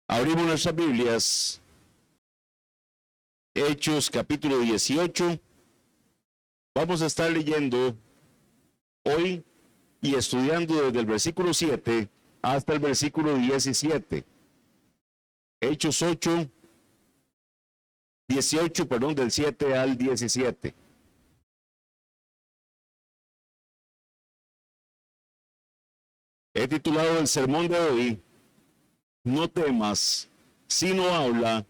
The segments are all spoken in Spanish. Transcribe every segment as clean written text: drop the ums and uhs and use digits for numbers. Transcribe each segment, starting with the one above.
Abrimos nuestras Biblias, Hechos capítulo 18. Vamos a estar leyendo hoy y estudiando desde el versículo 7 hasta el versículo 17. Hechos 18, del 7 al 17. He titulado el sermón de hoy, No temas, sino habla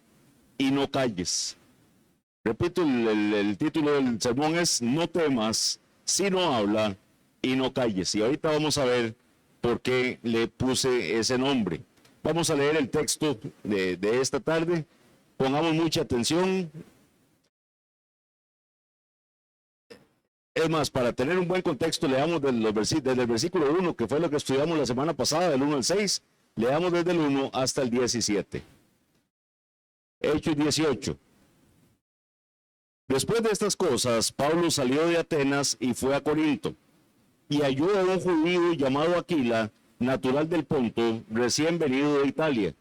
y no calles. Repito, el título del sermón es No temas, sino habla y no calles. Y ahorita vamos a ver por qué le puse ese nombre. Vamos a leer el texto de esta tarde. Pongamos mucha atención. Es más, para tener un buen contexto, leamos desde el versículo 1, que fue lo que estudiamos la semana pasada, del 1 al 6. Leamos desde el 1 hasta el 17. Hechos 18. Después de estas cosas, Pablo salió de Atenas y fue a Corinto, y halló a un judío llamado Aquila, natural del Ponto, recién venido de Italia.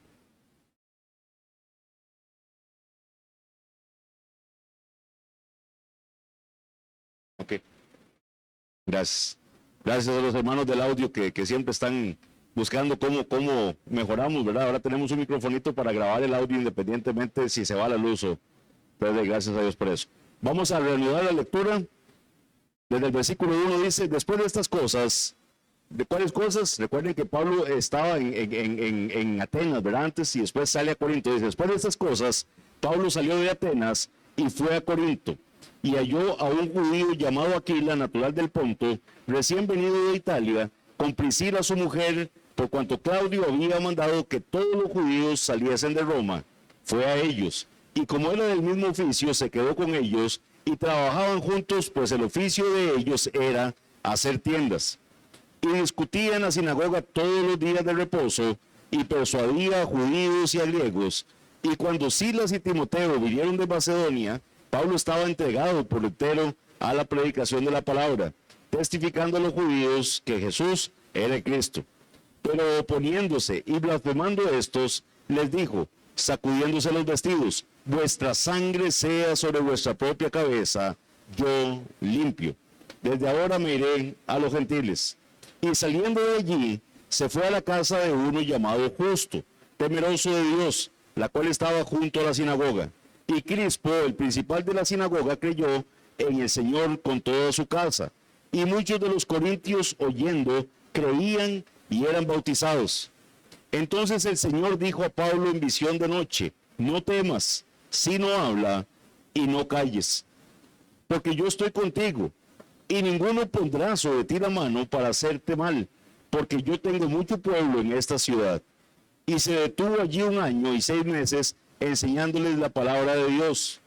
Ok, gracias. Gracias a los hermanos del audio que siempre están buscando cómo mejoramos, ¿verdad? Ahora tenemos un microfonito para grabar el audio independientemente si se va la luz o... Entonces, gracias a Dios por eso. Vamos a reanudar la lectura. Desde el versículo 1 dice, después de estas cosas, ¿de cuáles cosas? Recuerden que Pablo estaba en Atenas, ¿verdad? Antes, y después sale a Corinto. Dice, después de estas cosas, Pablo salió de Atenas y fue a Corinto, y halló a un judío llamado Aquila, natural del Ponto, recién venido de Italia, con Priscila su mujer, por cuanto Claudio había mandado que todos los judíos saliesen de Roma. Fue a ellos, y como era del mismo oficio, se quedó con ellos, y trabajaban juntos, pues el oficio de ellos era hacer tiendas. Y discutía en la sinagoga todos los días de reposo, y persuadía a judíos y a griegos. Y cuando Silas y Timoteo vinieron de Macedonia, Pablo estaba entregado por entero a la predicación de la palabra, testificando a los judíos que Jesús era el Cristo. Pero oponiéndose y blasfemando estos, les dijo, sacudiéndose los vestidos, vuestra sangre sea sobre vuestra propia cabeza, yo limpio. Desde ahora me iré a los gentiles. Y saliendo de allí, se fue a la casa de uno llamado Justo, temeroso de Dios, la cual estaba junto a la sinagoga. Y Crispo, el principal de la sinagoga, creyó en el Señor con toda su casa. Y muchos de los corintios, oyendo, creían y eran bautizados. Entonces el Señor dijo a Pablo en visión de noche, no temas, sino habla y no calles, porque yo estoy contigo, y ninguno pondrá sobre ti la mano para hacerte mal, porque yo tengo mucho pueblo en esta ciudad. Y se detuvo allí 1 año y 6 meses, enseñándoles la palabra de Dios.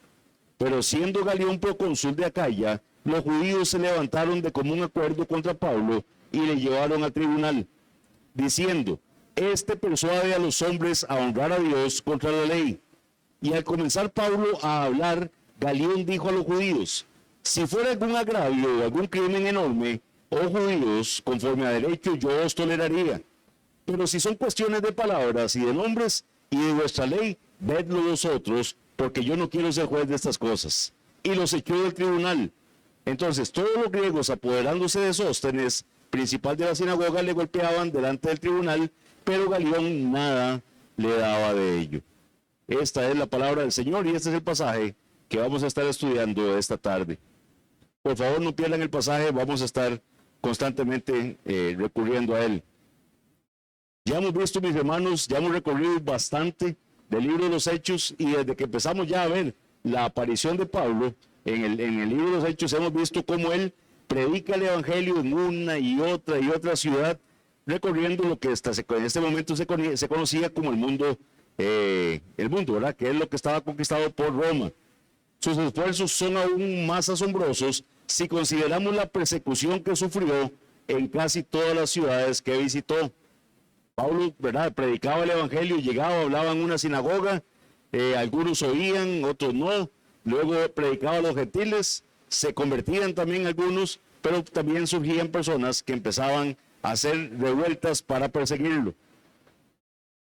Pero siendo Galión procónsul de Acaya, los judíos se levantaron de común acuerdo contra Pablo y le llevaron al tribunal, diciendo, este persuade a los hombres a honrar a Dios contra la ley. Y al comenzar Pablo a hablar, Galión dijo a los judíos, si fuera algún agravio o algún crimen enorme, oh judíos, conforme a derecho yo os toleraría. Pero si son cuestiones de palabras y de nombres y de vuestra ley, vedlo vosotros, porque yo no quiero ser juez de estas cosas. Y los echó del tribunal. Entonces todos los griegos, apoderándose de Sóstenes, principal de la sinagoga, le golpeaban delante del tribunal, pero Galión nada le daba de ello. Esta es la palabra del Señor y este es el pasaje que vamos a estar estudiando esta tarde. Por favor, no pierdan el pasaje, vamos a estar constantemente recurriendo a él. Ya hemos visto, mis hermanos, ya hemos recorrido bastante del libro de los Hechos, y desde que empezamos ya a ver la aparición de Pablo en el libro de los Hechos, hemos visto cómo él predica el evangelio en una y otra ciudad, recorriendo lo que en este momento se conocía como el mundo, ¿verdad? Que es lo que estaba conquistado por Roma. Sus esfuerzos son aún más asombrosos si consideramos la persecución que sufrió en casi todas las ciudades que visitó. Pablo, ¿verdad?, predicaba el evangelio, llegaba, hablaba en una sinagoga, algunos oían, otros no, luego predicaba a los gentiles, se convertían también algunos, pero también surgían personas que empezaban a hacer revueltas para perseguirlo.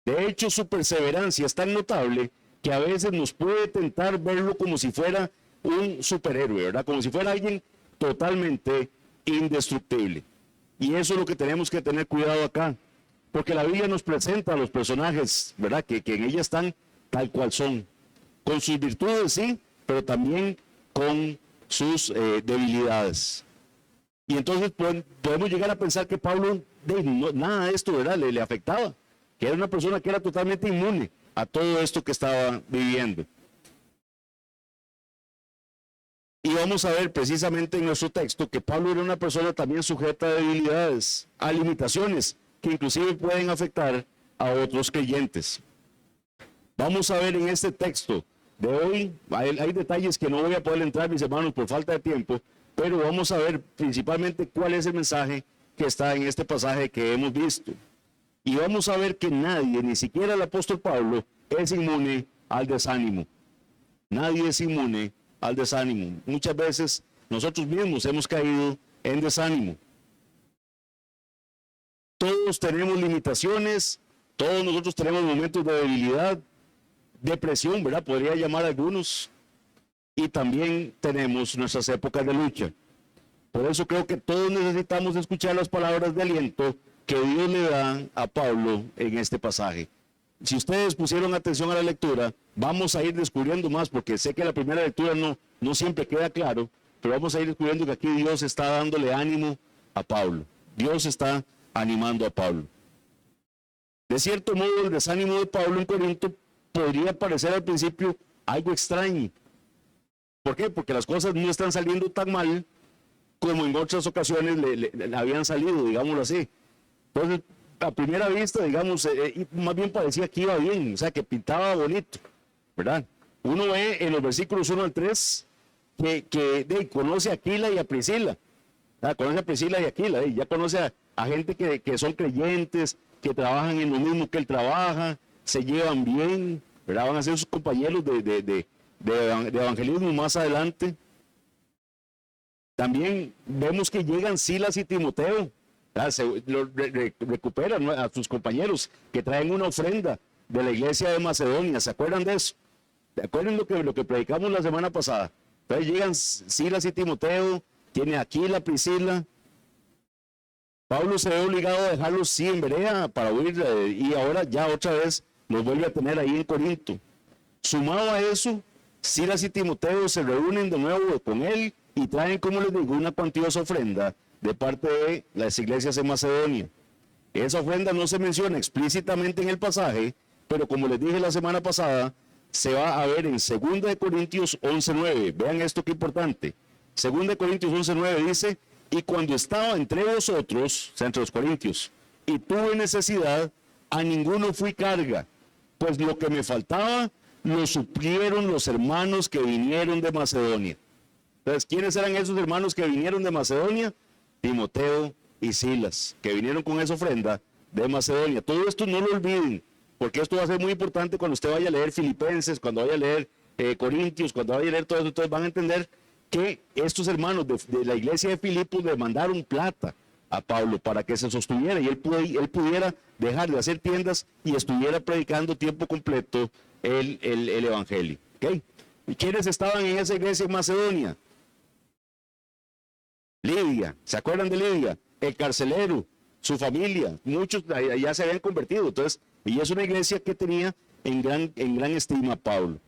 De hecho, su perseverancia es tan notable que a veces nos puede tentar verlo como si fuera un superhéroe, ¿verdad? Como si fuera alguien totalmente indestructible. Y eso es lo que tenemos que tener cuidado acá, porque la Biblia nos presenta a los personajes, ¿verdad? Que en ella están tal cual son, con sus virtudes, sí, pero también con sus debilidades. Y entonces podemos llegar a pensar que Pablo, nada de esto, ¿verdad? Le afectaba, que era una persona que era totalmente inmune a todo esto que estaba viviendo. Y vamos a ver precisamente en nuestro texto que Pablo era una persona también sujeta a debilidades, a limitaciones que inclusive pueden afectar a otros creyentes. Vamos a ver en este texto de hoy, hay detalles que no voy a poder entrar, mis hermanos, por falta de tiempo, pero vamos a ver principalmente cuál es el mensaje que está en este pasaje que hemos visto. Y vamos a ver que nadie, ni siquiera el apóstol Pablo, es inmune al desánimo. Nadie es inmune al desánimo. Muchas veces nosotros mismos hemos caído en desánimo. Todos tenemos limitaciones, todos nosotros tenemos momentos de debilidad, depresión, ¿verdad? Podría llamar a algunos. Y también tenemos nuestras épocas de lucha. Por eso creo que todos necesitamos escuchar las palabras de aliento que Dios le da a Pablo en este pasaje. Si ustedes pusieron atención a la lectura, vamos a ir descubriendo más, porque sé que la primera lectura no siempre queda claro, pero vamos a ir descubriendo que aquí Dios está dándole ánimo a Pablo. Dios está animando a Pablo. De cierto modo, el desánimo de Pablo en Corinto podría parecer al principio algo extraño. ¿Por qué? Porque las cosas no están saliendo tan mal como en otras ocasiones le habían salido, digámoslo así. Entonces, a primera vista, digamos, más bien parecía que iba bien, o sea, que pintaba bonito, ¿verdad? Uno ve en los versículos 1 al 3 que conoce a Aquila y a Priscila, ¿verdad? Conoce a Priscila y a Aquila, ya conoce a gente que son creyentes, que trabajan en lo mismo que él trabaja, se llevan bien, ¿verdad? Van a ser sus compañeros de evangelismo más adelante. También vemos que llegan Silas y Timoteo, recuperan a sus compañeros que traen una ofrenda de la iglesia de Macedonia. ¿Se acuerdan de eso? ¿Se acuerdan lo que predicamos la semana pasada? Entonces llegan Silas y Timoteo, tiene Aquila, Priscila. Pablo se ve obligado a dejarlos sí en Berea para huir, y ahora ya otra vez los vuelve a tener ahí en Corinto. Sumado a eso, Silas y Timoteo se reúnen de nuevo con él y traen, como les digo, una cuantiosa ofrenda de parte de las iglesias en Macedonia. Esa ofrenda no se menciona explícitamente en el pasaje, pero como les dije la semana pasada, se va a ver en 2 Corintios 11:9. Vean esto qué importante. 2 Corintios 11:9 dice: y cuando estaba entre vosotros, o sea, entre los corintios, y tuve necesidad, a ninguno fui carga, pues lo que me faltaba lo suplieron los hermanos que vinieron de Macedonia. Entonces, ¿quiénes eran esos hermanos que vinieron de Macedonia? Timoteo y Silas, que vinieron con esa ofrenda de Macedonia. Todo esto no lo olviden, porque esto va a ser muy importante cuando usted vaya a leer Filipenses, cuando vaya a leer Corintios, cuando vaya a leer todo eso. Entonces van a entender que estos hermanos de la iglesia de Filipos le mandaron plata a Pablo para que se sostuviera y él pudiera dejar de hacer tiendas y estuviera predicando tiempo completo el evangelio. ¿Okay? ¿Y quiénes estaban en esa iglesia en Macedonia? Lidia, ¿se acuerdan de Lidia? El carcelero, su familia, muchos ya se habían convertido. Entonces, y es una iglesia que tenía en gran estima a Pablo.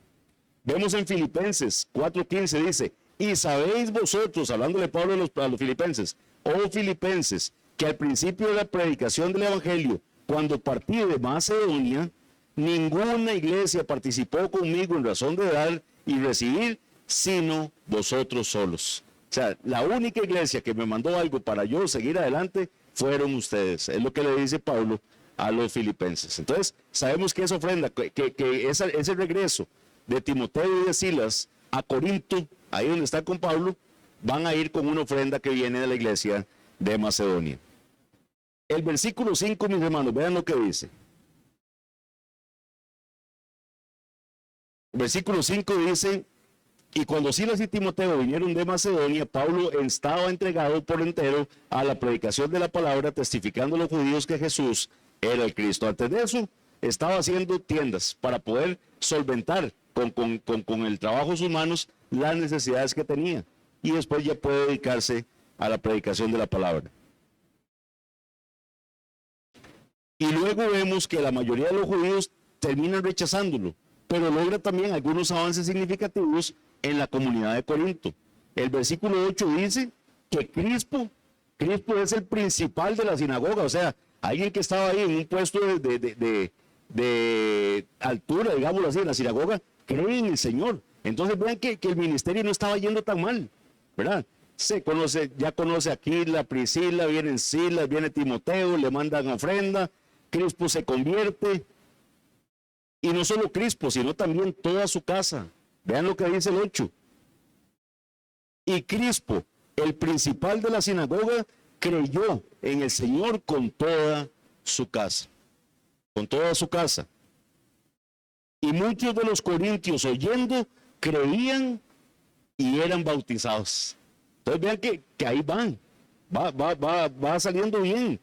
Vemos en Filipenses 4:15, dice: y sabéis vosotros, hablándole Pablo a los filipenses, oh filipenses, que al principio de la predicación del evangelio, cuando partí de Macedonia, ninguna iglesia participó conmigo en razón de dar y recibir, sino vosotros solos. O sea, la única iglesia que me mandó algo para yo seguir adelante fueron ustedes. Es lo que le dice Pablo a los filipenses. Entonces, sabemos que esa ofrenda, ese regreso de Timoteo y de Silas a Corinto, ahí donde está con Pablo, van a ir con una ofrenda que viene de la iglesia de Macedonia. El versículo 5, mis hermanos, vean lo que dice. El versículo 5 dice: y cuando Silas y Timoteo vinieron de Macedonia, Pablo estaba entregado por entero a la predicación de la palabra, testificando a los judíos que Jesús era el Cristo. Antes de eso, estaba haciendo tiendas para poder solventar con el trabajo de sus manos las necesidades que tenía. Y después ya puede dedicarse a la predicación de la palabra. Y luego vemos que la mayoría de los judíos terminan rechazándolo, pero logra también algunos avances significativos en la comunidad de Corinto. El versículo 8 dice que Crispo es el principal de la sinagoga, o sea, alguien que estaba ahí en un puesto de altura, digámoslo así, en la sinagoga, cree en el Señor. Entonces vean que el ministerio no estaba yendo tan mal, ¿verdad? Ya conoce a Aquila, Priscila, vienen Silas, viene Timoteo, le mandan ofrenda, Crispo se convierte, y no solo Crispo, sino también toda su casa. Vean lo que dice el 8. Y Crispo, el principal de la sinagoga, creyó en el Señor con toda su casa. Con toda su casa. Y muchos de los corintios, oyendo, creían y eran bautizados. Entonces vean que ahí va saliendo bien.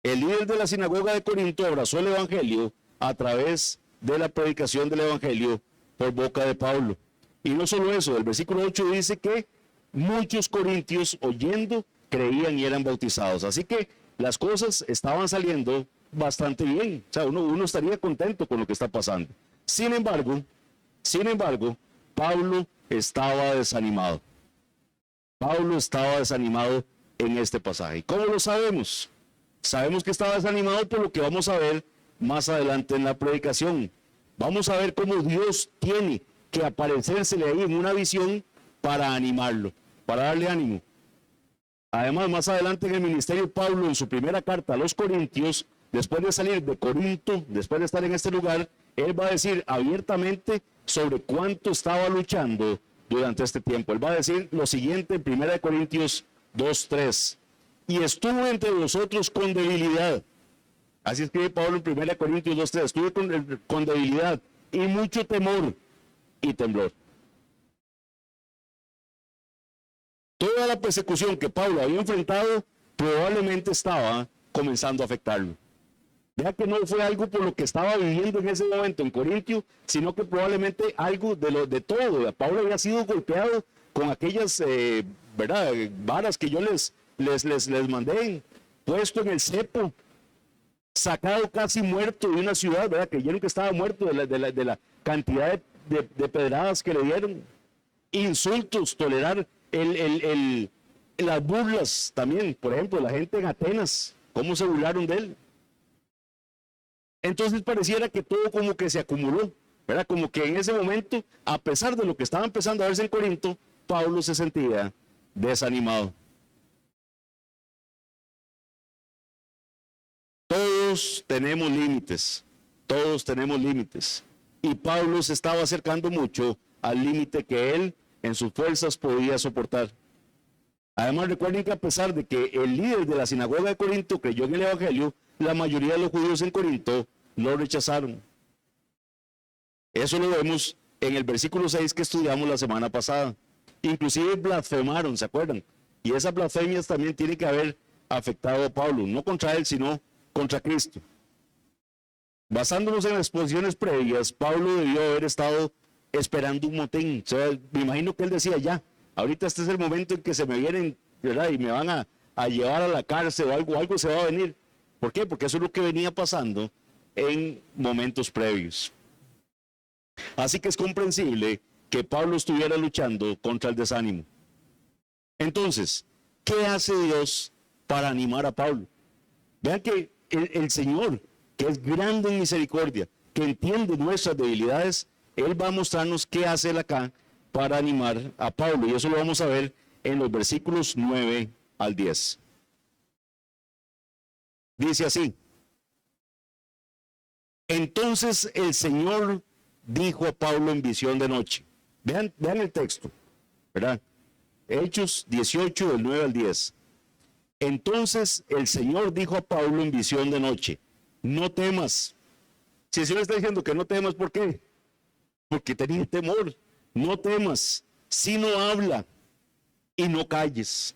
El líder de la sinagoga de Corinto abrazó el evangelio a través de la predicación del evangelio por boca de Pablo. Y no solo eso, el versículo 8 dice que muchos corintios oyendo creían y eran bautizados. Así que las cosas estaban saliendo bastante bien. O sea, uno estaría contento con lo que está pasando. Sin embargo, Pablo estaba desanimado. Pablo estaba desanimado en este pasaje. ¿Cómo lo sabemos? Sabemos que estaba desanimado por lo que vamos a ver más adelante en la predicación. Vamos a ver cómo Dios tiene que aparecérsele ahí en una visión para animarlo, para darle ánimo. Además, más adelante en el ministerio, Pablo, en su primera carta a los Corintios, después de salir de Corinto, después de estar en este lugar, él va a decir abiertamente sobre cuánto estaba luchando durante este tiempo. Él va a decir lo siguiente en 1 Corintios 2:3. Y estuvo entre vosotros con debilidad. Así escribe Pablo en 1 Corintios 2:3. Estuve con debilidad y mucho temor y temblor. Toda la persecución que Pablo había enfrentado probablemente estaba comenzando a afectarlo. Vea que no fue algo por lo que estaba viviendo en ese momento en Corintio, sino que probablemente algo de todo. Pablo había sido golpeado con aquellas varas que yo les mandé, puesto en el cepo, sacado casi muerto de una ciudad, ¿verdad? Creyeron que estaba muerto de la cantidad de pedradas que le dieron, insultos, tolerar las burlas también, por ejemplo, la gente en Atenas, cómo se burlaron de él. Entonces pareciera que todo como que se acumuló, ¿verdad? Como que en ese momento, a pesar de lo que estaba empezando a verse en Corinto, Pablo se sentía desanimado. Todos tenemos límites, y Pablo se estaba acercando mucho al límite que él en sus fuerzas podía soportar. Además, recuerden que a pesar de que el líder de la sinagoga de Corinto creyó en el evangelio, la mayoría de los judíos en Corinto lo rechazaron. Eso lo vemos en el versículo 6 que estudiamos la semana pasada. Inclusive blasfemaron, ¿se acuerdan? Y esas blasfemias también tienen que haber afectado a Pablo, no contra él, sino contra Cristo. Basándonos en las exposiciones previas, Pablo debió haber estado esperando un motín. O sea, me imagino que él decía, ya, ahorita este es el momento en que se me vienen, ¿verdad? Y me van a llevar a la cárcel o algo se va a venir. ¿Por qué? Porque eso es lo que venía pasando en momentos previos. Así que es comprensible que Pablo estuviera luchando contra el desánimo. Entonces, ¿qué hace Dios para animar a Pablo? Vean que el Señor, que es grande en misericordia, que entiende nuestras debilidades, Él va a mostrarnos qué hace Él acá para animar a Pablo. Y eso lo vamos a ver en los versículos 9 al 10. Dice así: entonces el Señor dijo a Pablo en visión de noche. Vean el texto, ¿verdad? Hechos 18, del 9 al 10. Entonces el Señor dijo a Pablo en visión de noche: no temas. Si el Señor está diciendo que no temas, ¿por qué? Porque tenía temor. No temas, sino habla y no calles,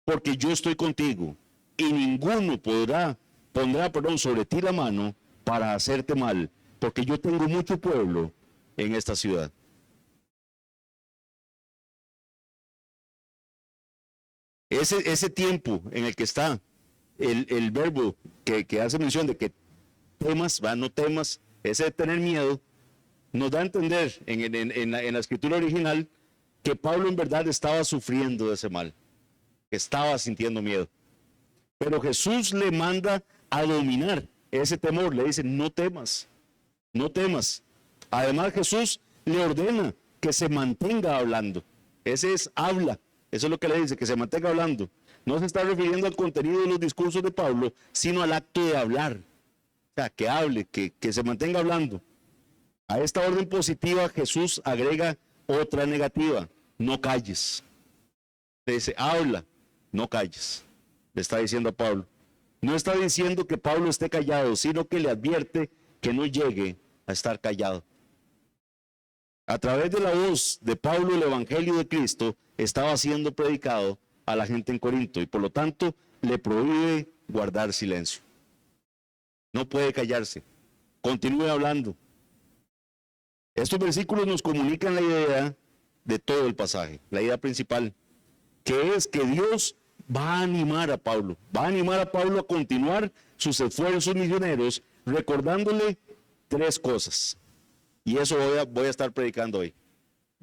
porque yo estoy contigo y ninguno podrá pondrá, sobre ti la mano para hacerte mal, porque yo tengo mucho pueblo en esta ciudad. Ese tiempo en el que está el verbo que hace mención de que temas, no temas, ese de tener miedo, nos da a entender en la escritura original que Pablo en verdad estaba sufriendo de ese mal, que estaba sintiendo miedo. Pero Jesús le manda a dominar ese temor, le dice, no temas, no temas. Además Jesús le ordena que se mantenga hablando. Ese es habla, eso es lo que le dice, que se mantenga hablando. No se está refiriendo al contenido de los discursos de Pablo, sino al acto de hablar. O sea, que hable, que se mantenga hablando. A esta orden positiva Jesús agrega otra negativa, no calles. Le dice, habla, no calles. Le está diciendo a Pablo. No está diciendo que Pablo esté callado, sino que le advierte que no llegue a estar callado. A través de la voz de Pablo, el Evangelio de Cristo estaba siendo predicado a la gente en Corinto y por lo tanto le prohíbe guardar silencio. No puede callarse. Continúe hablando. Estos versículos nos comunican la idea de todo el pasaje, la idea principal, que es que Dios va a animar a Pablo, a continuar sus esfuerzos misioneros, recordándole tres cosas. Y eso voy a estar predicando hoy.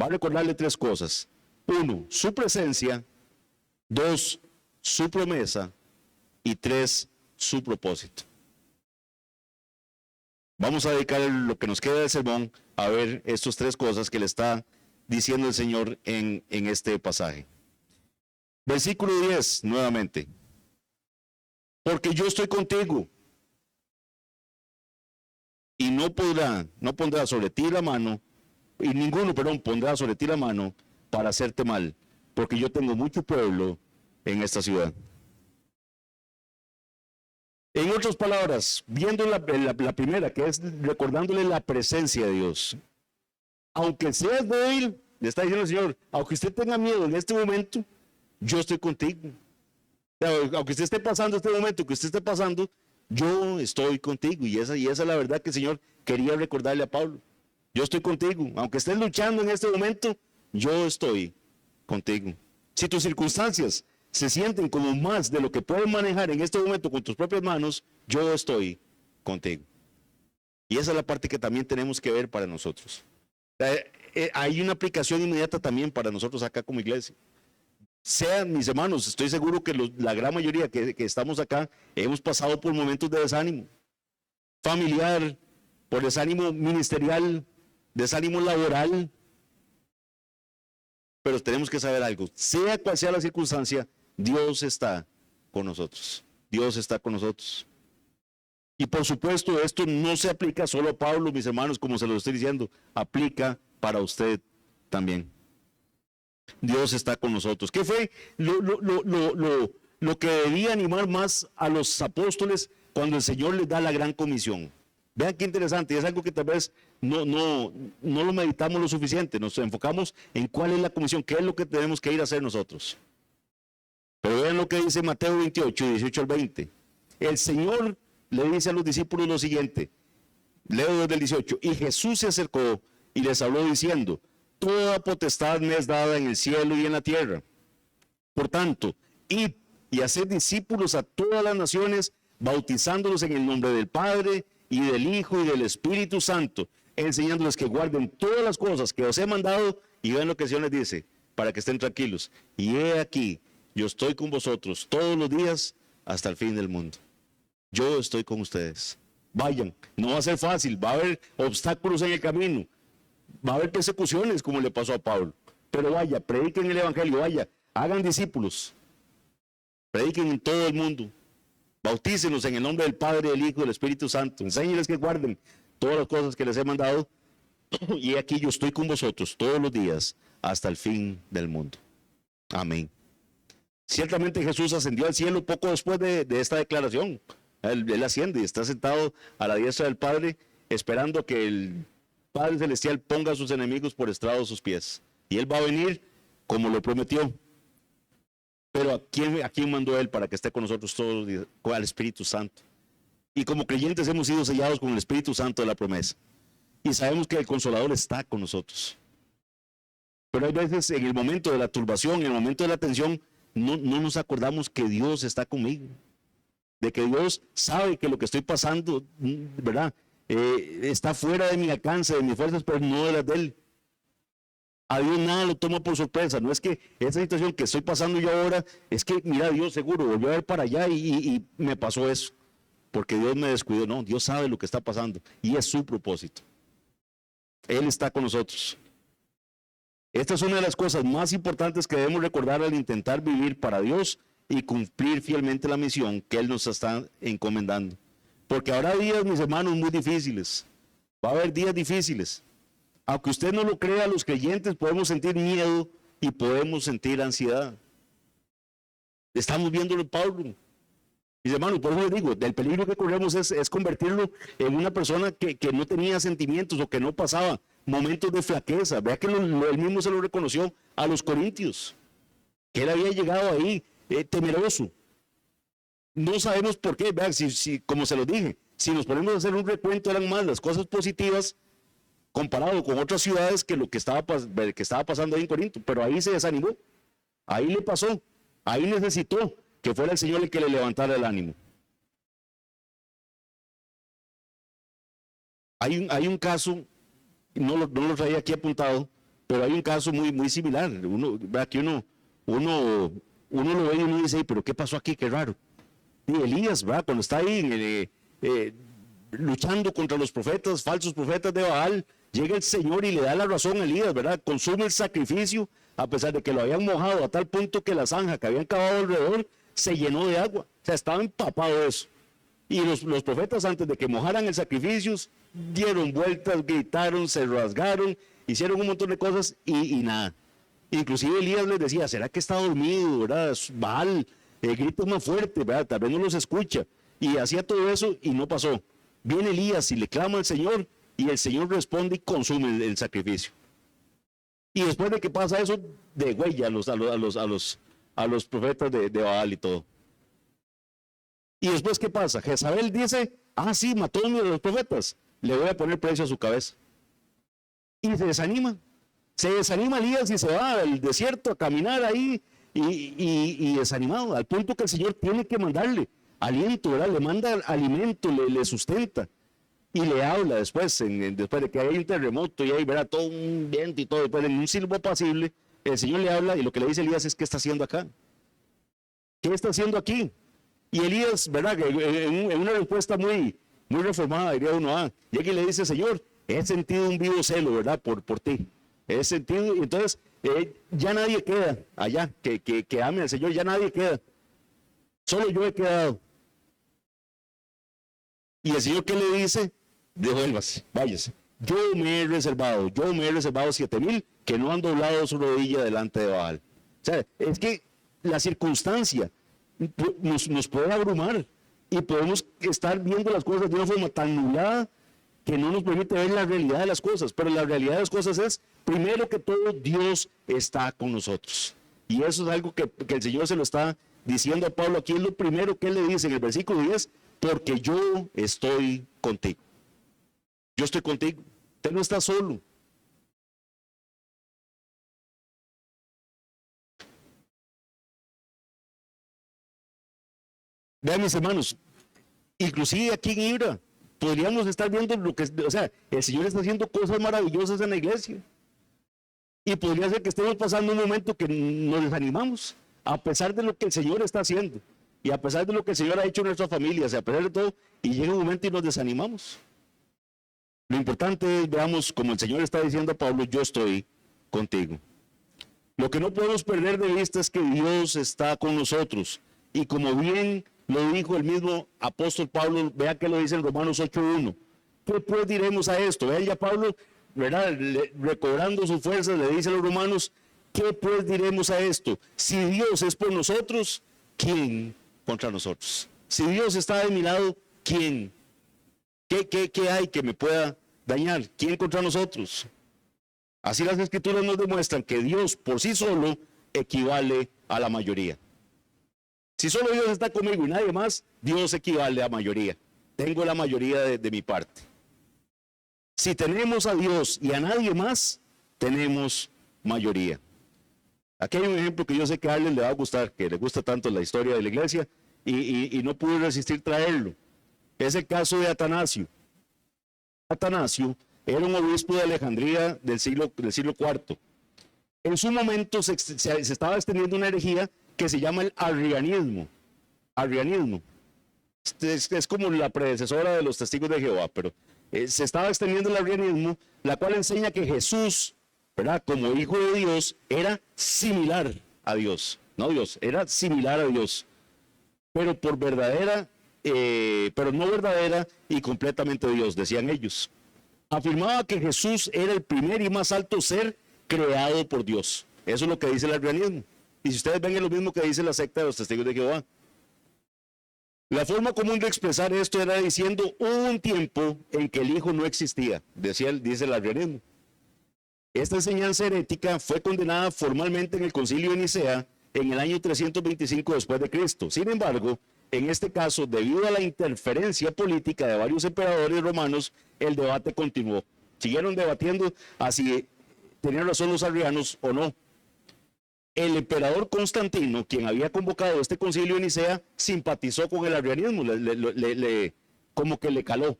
Va a recordarle tres cosas. 1, su presencia. 2, su promesa. Y 3, su propósito. Vamos a dedicar lo que nos queda del sermón a ver estas tres cosas que le está diciendo el Señor en este pasaje. Versículo 10, nuevamente. Porque yo estoy contigo. Y no pondrá sobre ti la mano, y ninguno, pondrá sobre ti la mano para hacerte mal, porque yo tengo mucho pueblo en esta ciudad. En otras palabras, viendo la primera, que es recordándole la presencia de Dios. Aunque seas débil, le está diciendo el Señor, aunque usted tenga miedo en este momento, yo estoy contigo. Aunque usted esté pasando este momento, que usted esté pasando, yo estoy contigo. Y esa es la verdad que el Señor quería recordarle a Pablo. Yo estoy contigo. Aunque estés luchando en este momento, yo estoy contigo. Si tus circunstancias se sienten como más de lo que puedes manejar en este momento con tus propias manos, yo estoy contigo. Y esa es la parte que también tenemos que ver para nosotros. Hay una aplicación inmediata también para nosotros acá como iglesia. Sean mis hermanos, estoy seguro que la gran mayoría que estamos acá hemos pasado por momentos de desánimo familiar, por desánimo ministerial, desánimo laboral. Pero tenemos que saber algo, sea cual sea la circunstancia, Dios está con nosotros. Dios está con nosotros. Y por supuesto, esto no se aplica solo a Pablo, mis hermanos, como se lo estoy diciendo, aplica para usted también. Dios está con nosotros. ¿Qué fue lo que debía animar más a los apóstoles cuando el Señor les da la gran comisión? Vean qué interesante, es algo que tal vez no lo meditamos lo suficiente, nos enfocamos en cuál es la comisión, qué es lo que tenemos que ir a hacer nosotros. Pero vean lo que dice Mateo 28, 18 al 20. El Señor le dice a los discípulos lo siguiente, leo desde el 18, y Jesús se acercó y les habló diciendo, toda potestad me es dada en el cielo y en la tierra. Por tanto, id y haced discípulos a todas las naciones, bautizándolos en el nombre del Padre y del Hijo y del Espíritu Santo, enseñándoles que guarden todas las cosas que os he mandado, y vean lo que el Señor les dice, para que estén tranquilos. Y he aquí, yo estoy con vosotros todos los días hasta el fin del mundo. Yo estoy con ustedes. Vayan, no va a ser fácil, va a haber obstáculos en el camino, va a haber persecuciones como le pasó a Pablo, pero vaya, prediquen el Evangelio, vaya, hagan discípulos, prediquen en todo el mundo, bautícenlos en el nombre del Padre, del Hijo y del Espíritu Santo, enséñenles que guarden todas las cosas que les he mandado, y aquí yo estoy con vosotros todos los días hasta el fin del mundo. Amén. Ciertamente Jesús ascendió al cielo poco después de esta declaración. Él asciende y está sentado a la diestra del Padre, esperando que el Padre Celestial ponga a sus enemigos por estrado de sus pies. Y Él va a venir como lo prometió. Pero ¿a quién mandó Él para que esté con nosotros todos los días? Al Espíritu Santo. Y como creyentes hemos sido sellados con el Espíritu Santo de la promesa. Y sabemos que el Consolador está con nosotros. Pero hay veces en el momento de la turbación, en el momento de la tensión, no nos acordamos que Dios está conmigo. De que Dios sabe que lo que estoy pasando, ¿verdad? Está fuera de mi alcance, de mis fuerzas, pero no de las de Él. A Dios nada lo toma por sorpresa. No es que esa situación que estoy pasando yo ahora, es que, mira, Dios seguro volvió a ver para allá y me pasó eso. Porque Dios me descuidó. No, Dios sabe lo que está pasando y es su propósito. Él está con nosotros. Esta es una de las cosas más importantes que debemos recordar al intentar vivir para Dios y cumplir fielmente la misión que Él nos está encomendando. Porque habrá días, mis hermanos, muy difíciles. Va a haber días difíciles. Aunque usted no lo crea, los creyentes podemos sentir miedo y podemos sentir ansiedad. Estamos viéndolo en Pablo. Mis hermanos, por eso les digo, el peligro que corremos es convertirlo en una persona que no tenía sentimientos o que no pasaba momentos de flaqueza. Vea que él mismo se lo reconoció a los corintios, que él había llegado ahí temeroso. No sabemos por qué, vean, como se los dije, si nos ponemos a hacer un recuento eran más las cosas positivas comparado con otras ciudades que lo que estaba pasando ahí en Corinto, pero ahí se desanimó, ahí le pasó, ahí necesitó que fuera el Señor el que le levantara el ánimo. Hay un caso, no lo traía aquí apuntado, pero hay un caso muy similar. Uno lo ve y uno dice, pero ¿qué pasó aquí? Qué raro. Y Elías, ¿verdad? Cuando está ahí luchando contra los profetas, falsos profetas de Baal, llega el Señor y le da la razón a Elías, ¿verdad? Consume el sacrificio, a pesar de que lo habían mojado a tal punto que la zanja que habían cavado alrededor se llenó de agua. O sea, estaba empapado de eso. Y los profetas, antes de que mojaran el sacrificio, dieron vueltas, gritaron, se rasgaron, hicieron un montón de cosas y nada. Inclusive Elías les decía, ¿será que está dormido, verdad? Baal, gritos más fuerte, ¿verdad? Tal vez no los escucha. Y hacía todo eso y no pasó. Viene Elías y le clama al Señor y el Señor responde y consume el sacrificio. Y después de que pasa eso, degüella a los profetas de Baal y todo. Y después, ¿qué pasa? Jezabel dice, sí, mató a uno de los profetas, le voy a poner precio a su cabeza. Y se desanima Elías y se va al desierto a caminar ahí y desanimado, al punto que el Señor tiene que mandarle aliento, ¿verdad? Le manda alimento, le sustenta y le habla después de que hay un terremoto y ahí verá todo un viento y todo, después en un silbo apacible, el Señor le habla y lo que le dice Elías es, ¿qué está haciendo acá? ¿Qué está haciendo aquí? Y Elías, ¿verdad? En una respuesta muy reformada, diría uno, llega y le dice, Señor, he sentido un vivo celo, ¿verdad? Por ti. He sentido, y entonces ya nadie queda allá que ame al Señor, ya nadie queda. Solo yo he quedado. Y el Señor, ¿qué le dice? Devuélvase, váyase. Yo me he reservado 7,000 que no han doblado su rodilla delante de Baal. O sea, es que la circunstancia nos puede abrumar y podemos estar viendo las cosas de una forma tan nublada que no nos permite ver la realidad de las cosas. Pero la realidad de las cosas es, primero que todo, Dios está con nosotros. Y eso es algo que el Señor se lo está diciendo a Pablo aquí. Es lo primero que él le dice en el versículo 10, porque yo estoy contigo. Yo estoy contigo. Usted no está solo. Vean, mis hermanos, inclusive aquí en Ibra, podríamos estar viendo el Señor está haciendo cosas maravillosas en la iglesia. Y podría ser que estemos pasando un momento que nos desanimamos, a pesar de lo que el Señor está haciendo, y a pesar de lo que el Señor ha hecho en nuestras familias, y a pesar de todo, y llega un momento y nos desanimamos. Lo importante es, veamos, como el Señor está diciendo a Pablo, yo estoy contigo. Lo que no podemos perder de vista es que Dios está con nosotros, y como bien lo dijo el mismo apóstol Pablo, vea que lo dice en Romanos 8:1. ¿Qué pues diremos a esto? Vea ya Pablo, ¿verdad? Recobrando sus fuerzas, le dice a los romanos, ¿qué pues diremos a esto? Si Dios es por nosotros, ¿quién contra nosotros? Si Dios está de mi lado, ¿quién? ¿Qué hay que me pueda dañar? ¿Quién contra nosotros? Así las Escrituras nos demuestran que Dios por sí solo equivale a la mayoría. Si solo Dios está conmigo y nadie más, Dios equivale a mayoría. tengo la mayoría de mi parte. Si tenemos a Dios y a nadie más, tenemos mayoría. Aquí hay un ejemplo que yo sé que a Arlen le va a gustar, que le gusta tanto la historia de la iglesia, y no pude resistir traerlo. Es el caso de Atanasio. Atanasio era un obispo de Alejandría del siglo IV. En su momento se estaba extendiendo una herejía que se llama el arrianismo. Arrianismo. Es como la predecesora de los testigos de Jehová, pero se estaba extendiendo el arrianismo, la cual enseña que Jesús, ¿verdad?, como hijo de Dios, era similar a Dios. No Dios, era similar a Dios. Pero por verdadera, pero no verdadera y completamente Dios, decían ellos. Afirmaba que Jesús era el primer y más alto ser creado por Dios. Eso es lo que dice el arrianismo. Y si ustedes ven, es lo mismo que dice la secta de los testigos de Jehová. La forma común de expresar esto era diciendo: hubo un tiempo en que el Hijo no existía, dice el arrianismo. Esta enseñanza herética fue condenada formalmente en el Concilio de Nicea en el año 325 después de Cristo. Sin embargo, en este caso, debido a la interferencia política de varios emperadores romanos, el debate continuó. Siguieron debatiendo a si tenían razón los arrianos o no. El emperador Constantino, quien había convocado este concilio de Nicea, simpatizó con el arrianismo, como que le caló.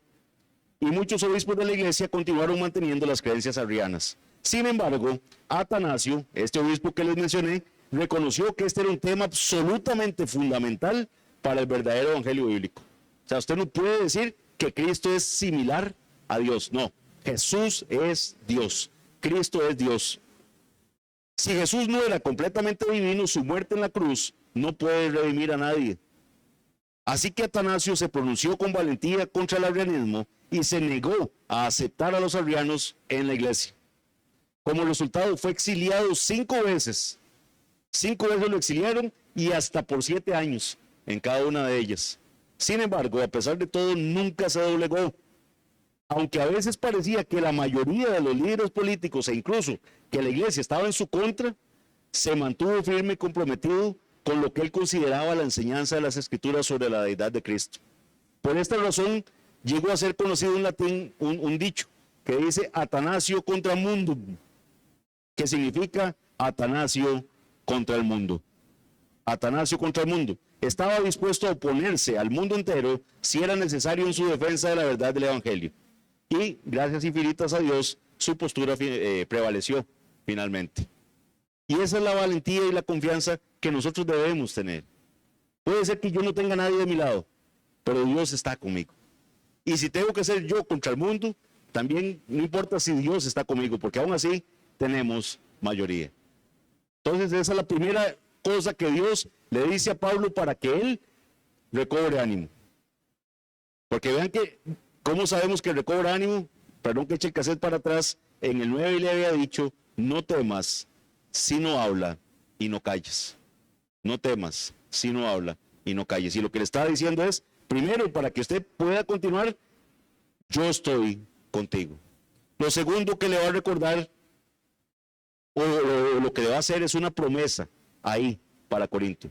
Y muchos obispos de la iglesia continuaron manteniendo las creencias arrianas. Sin embargo, Atanasio, este obispo que les mencioné, reconoció que este era un tema absolutamente fundamental para el verdadero evangelio bíblico. O sea, usted no puede decir que Cristo es similar a Dios. No, Jesús es Dios. Cristo es Dios. Si Jesús no era completamente divino, su muerte en la cruz no puede redimir a nadie. Así que Atanasio se pronunció con valentía contra el arrianismo y se negó a aceptar a los arrianos en la iglesia. Como resultado, fue exiliado 5 veces. 5 veces lo exiliaron y hasta por 7 años en cada una de ellas. Sin embargo, a pesar de todo, nunca se doblegó. Aunque a veces parecía que la mayoría de los líderes políticos e incluso que la iglesia estaba en su contra, se mantuvo firme y comprometido con lo que él consideraba la enseñanza de las Escrituras sobre la deidad de Cristo. Por esta razón, llegó a ser conocido en latín un dicho que dice Atanasio contra mundum, que significa Atanasio contra el mundo. Atanasio contra el mundo. Estaba dispuesto a oponerse al mundo entero si era necesario en su defensa de la verdad del Evangelio. Y gracias infinitas a Dios, su postura prevaleció finalmente. Y esa es la valentía y la confianza que nosotros debemos tener. Puede ser que yo no tenga nadie de mi lado, pero Dios está conmigo. Y si tengo que ser yo contra el mundo, también no importa si Dios está conmigo, porque aún así tenemos mayoría. Entonces esa es la primera cosa que Dios le dice a Pablo para que él recobre ánimo. Porque vean que, ¿cómo sabemos que recobra ánimo? Perdón que eche el cassette para atrás. En el 9 le había dicho: no temas, sino habla y no calles. No temas, sino habla y no calles. Y lo que le está diciendo es, primero, para que usted pueda continuar, yo estoy contigo. Lo segundo que le va a recordar, o lo que le va a hacer, es una promesa ahí para Corinto.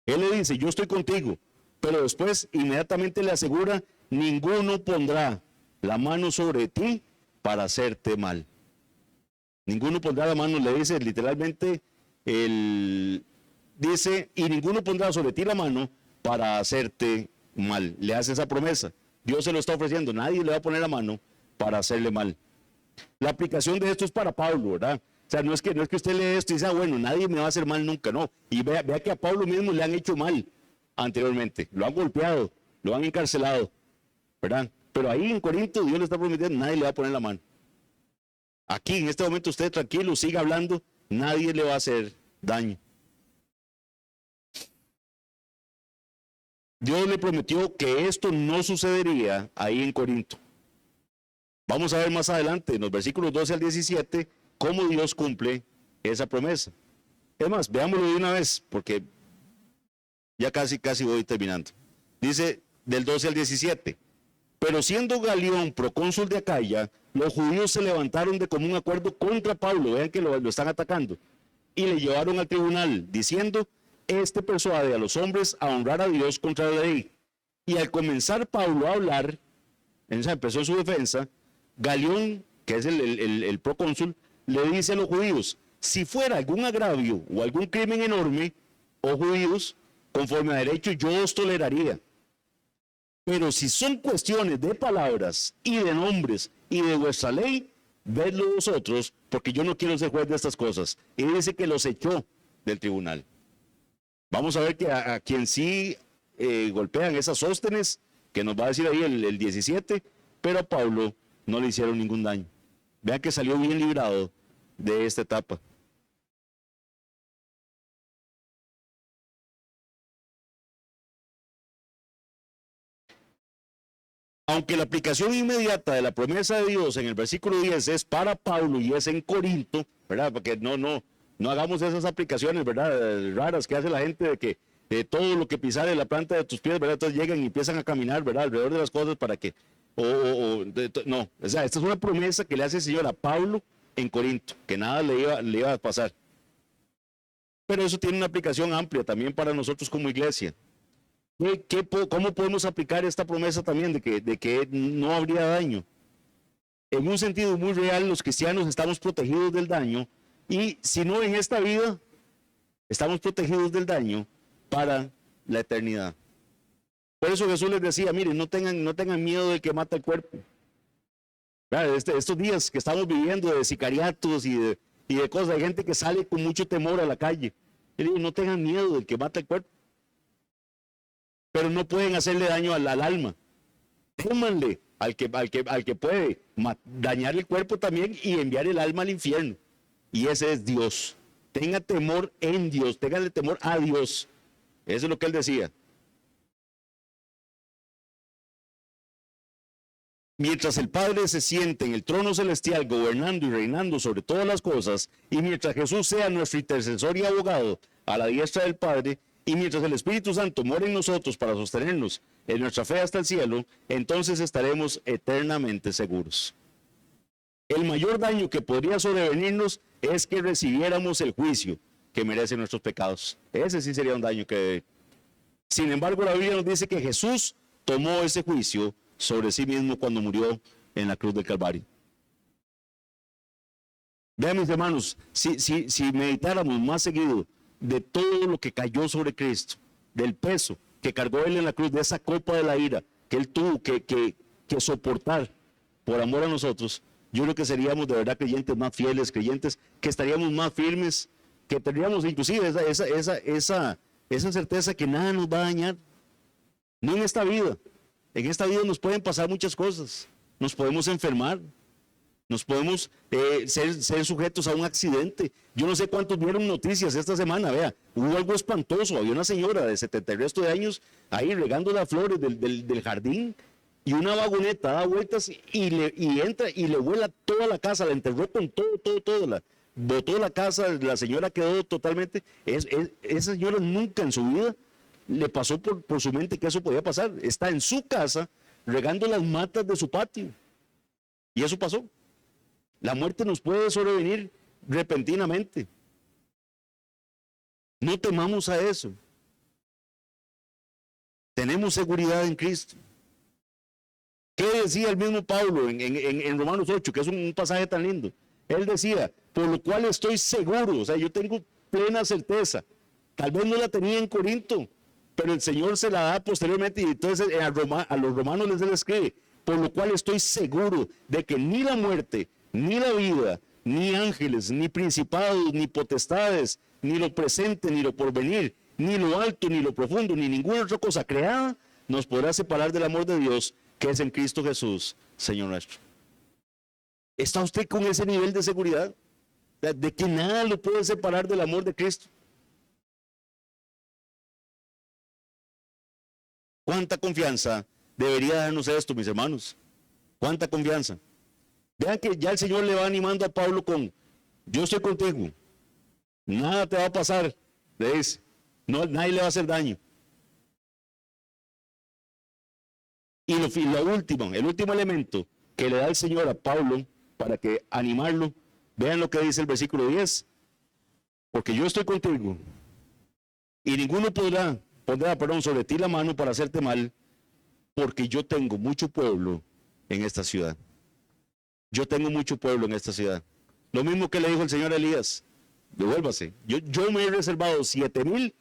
Él le dice: yo estoy contigo, pero después inmediatamente le asegura: ninguno pondrá la mano sobre ti para hacerte mal. Ninguno pondrá la mano, le dice literalmente, dice, y ninguno pondrá sobre ti la mano para hacerte mal. Le hace esa promesa. Dios se lo está ofreciendo. Nadie le va a poner la mano para hacerle mal. La aplicación de esto es para Pablo, ¿verdad? O sea, no es que usted lee esto y dice: bueno, nadie me va a hacer mal nunca, no. Y vea que a Pablo mismo le han hecho mal anteriormente. Lo han golpeado, lo han encarcelado, ¿verdad? Pero ahí en Corinto Dios le está prometiendo: nadie le va a poner la mano. Aquí, en este momento, usted tranquilo, siga hablando, nadie le va a hacer daño. Dios le prometió que esto no sucedería ahí en Corinto. Vamos a ver más adelante, en los versículos 12 al 17, cómo Dios cumple esa promesa. Es más, veámoslo de una vez, porque ya casi voy terminando. Dice del 12 al 17. Pero siendo Galión procónsul de Acaya, los judíos se levantaron de común acuerdo contra Pablo. Vean que lo están atacando. Y le llevaron al tribunal, diciendo: este persuade a los hombres a honrar a Dios contra la ley. Y al comenzar Pablo a hablar, empezó su defensa, Galión, que es el procónsul, le dice a los judíos, si fuera algún agravio o algún crimen enorme, oh judíos, conforme a derecho yo os toleraría. Pero si son cuestiones de palabras y de nombres y de vuestra ley, vedlo vosotros, porque yo no quiero ser juez de estas cosas. Y dice que los echó del tribunal. Vamos a ver que a quien sí golpean esas sóstenes, que nos va a decir ahí el 17, pero a Pablo no le hicieron ningún daño. Vean que salió bien librado de esta etapa. Aunque la aplicación inmediata de la promesa de Dios en el versículo 10 es para Pablo y es en Corinto, ¿verdad? Porque no hagamos esas aplicaciones, ¿verdad? Raras que hace la gente de que todo lo que pisare la planta de tus pies, ¿verdad? Entonces llegan y empiezan a caminar, ¿verdad? Alrededor de las cosas para que, no, o sea, esta es una promesa que le hace el Señor a Pablo en Corinto, que nada le iba a pasar. Pero eso tiene una aplicación amplia también para nosotros como iglesia. ¿Cómo podemos aplicar esta promesa también de que no habría daño? En un sentido muy real, los cristianos estamos protegidos del daño, y si no en esta vida, estamos protegidos del daño para la eternidad. Por eso Jesús les decía, miren, no tengan miedo del que mata el cuerpo. Estos días que estamos viviendo de sicariatos y de cosas, hay gente que sale con mucho temor a la calle. Yo digo, no tengan miedo del que mata el cuerpo. Pero no pueden hacerle daño al alma. Témanle al que puede dañar el cuerpo también y enviar el alma al infierno. Y ese es Dios. Tenga temor en Dios, ténganle temor a Dios. Eso es lo que él decía. Mientras el Padre se siente en el trono celestial gobernando y reinando sobre todas las cosas, y mientras Jesús sea nuestro intercesor y abogado a la diestra del Padre, y mientras el Espíritu Santo mora en nosotros para sostenernos en nuestra fe hasta el cielo, entonces estaremos eternamente seguros. El mayor daño que podría sobrevenirnos es que recibiéramos el juicio que merecen nuestros pecados. Ese sí sería un daño que... Sin embargo, la Biblia nos dice que Jesús tomó ese juicio sobre sí mismo cuando murió en la cruz del Calvario. Vean, mis hermanos, si meditáramos más seguido de todo lo que cayó sobre Cristo, del peso que cargó él en la cruz, de esa copa de la ira que él tuvo que soportar por amor a nosotros, yo creo que seríamos de verdad creyentes más fieles, creyentes que estaríamos más firmes, que tendríamos inclusive esa certeza que nada nos va a dañar, no en esta vida. En esta vida nos pueden pasar muchas cosas, nos podemos enfermar, nos podemos ser sujetos a un accidente. Yo no sé cuántos vieron noticias esta semana, vea, hubo algo espantoso, había una señora de 70 y resto de años ahí regando las flores del jardín, y una vagoneta da vueltas y entra y le vuela toda la casa, la enterró con todo, botó la casa, la señora quedó totalmente, esa señora nunca en su vida le pasó por su mente que eso podía pasar. Está en su casa regando las matas de su patio. Y eso pasó. La muerte nos puede sobrevenir repentinamente. No temamos a eso. Tenemos seguridad en Cristo. ¿Qué decía el mismo Pablo en Romanos 8, que es un pasaje tan lindo? Él decía, por lo cual estoy seguro, o sea, yo tengo plena certeza. Tal vez no la tenía en Corinto, pero el Señor se la da posteriormente, y entonces a los romanos les escribe, por lo cual estoy seguro de que ni la muerte, ni la vida, ni ángeles, ni principados, ni potestades, ni lo presente, ni lo porvenir, ni lo alto, ni lo profundo, ni ninguna otra cosa creada nos podrá separar del amor de Dios que es en Cristo Jesús, Señor nuestro. ¿Está usted con ese nivel de seguridad? De que nada lo puede separar del amor de Cristo. ¿Cuánta confianza debería darnos esto, mis hermanos? ¿Cuánta confianza? Vean que ya el Señor le va animando a Pablo con, yo estoy contigo, nada te va a pasar, le dice, no, nadie le va a hacer daño. Y el último elemento que le da el Señor a Pablo para que animarlo, vean lo que dice el versículo 10, porque yo estoy contigo y ninguno pondrá sobre ti la mano para hacerte mal, porque yo tengo mucho pueblo en esta ciudad. Yo tengo mucho pueblo en esta ciudad. Lo mismo que le dijo el Señor a Elías, devuélvase. Yo me he reservado 7,000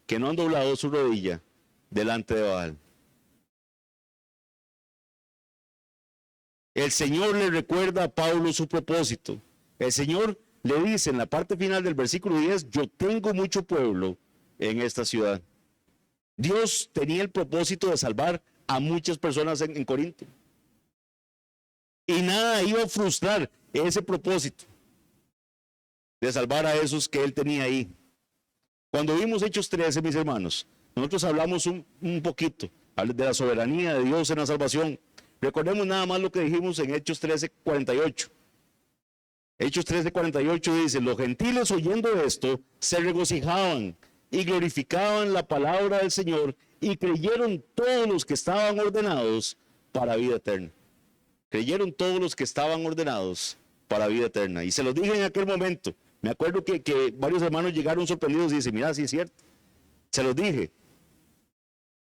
que no han doblado su rodilla delante de Baal. El Señor le recuerda a Pablo su propósito. El Señor le dice en la parte final del versículo 10, yo tengo mucho pueblo en esta ciudad. Dios tenía el propósito de salvar a muchas personas en Corinto. Y nada iba a frustrar ese propósito de salvar a esos que él tenía ahí. Cuando vimos Hechos 13, mis hermanos, nosotros hablamos un poquito de la soberanía de Dios en la salvación. Recordemos nada más lo que dijimos en Hechos 13:48. Hechos 13:48 dice, los gentiles oyendo esto se regocijaban y glorificaban la palabra del Señor y creyeron todos los que estaban ordenados para vida eterna. Creyeron todos los que estaban ordenados para vida eterna. Y se los dije en aquel momento. Me acuerdo que varios hermanos llegaron sorprendidos y dicen, mira, sí es cierto. Se los dije.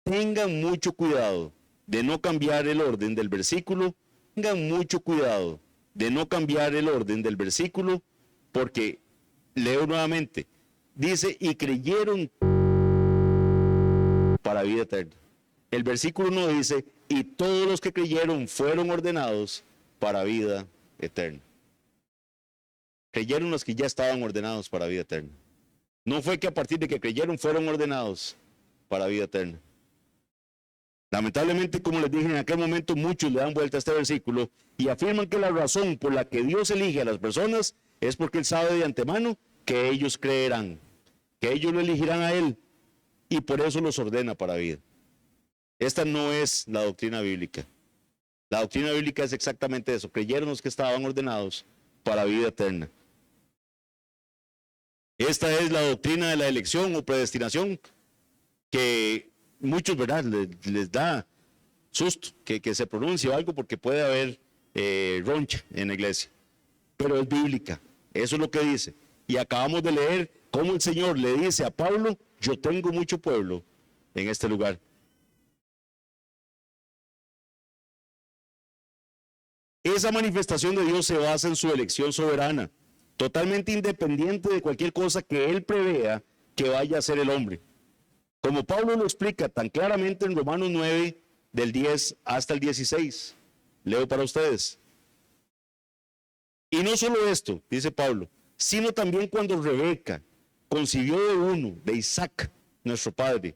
Tengan mucho cuidado de no cambiar el orden del versículo. Tengan mucho cuidado de no cambiar el orden del versículo, porque, leo nuevamente, dice, y creyeron para vida eterna. El versículo 1 dice, y todos los que creyeron fueron ordenados para vida eterna. Creyeron los que ya estaban ordenados para vida eterna. No fue que a partir de que creyeron fueron ordenados para vida eterna. Lamentablemente, como les dije en aquel momento, muchos le dan vuelta a este versículo y afirman que la razón por la que Dios elige a las personas es porque Él sabe de antemano que ellos creerán, que ellos lo elegirán a Él y por eso los ordena para vida. Esta no es la doctrina bíblica. La doctrina bíblica es exactamente eso. Creyeron los que estaban ordenados para vida eterna. Esta es la doctrina de la elección o predestinación que muchos, ¿verdad?, les da susto que se pronuncie algo porque puede haber roncha en la iglesia. Pero es bíblica. Eso es lo que dice. Y acabamos de leer cómo el Señor le dice a Pablo, yo tengo mucho pueblo en este lugar. Esa manifestación de Dios se basa en su elección soberana, totalmente independiente de cualquier cosa que Él prevea que vaya a hacer el hombre. Como Pablo lo explica tan claramente en Romanos 9, del 10 hasta el 16. Leo para ustedes. Y no solo esto, dice Pablo, sino también cuando Rebeca concibió de uno, de Isaac, nuestro padre,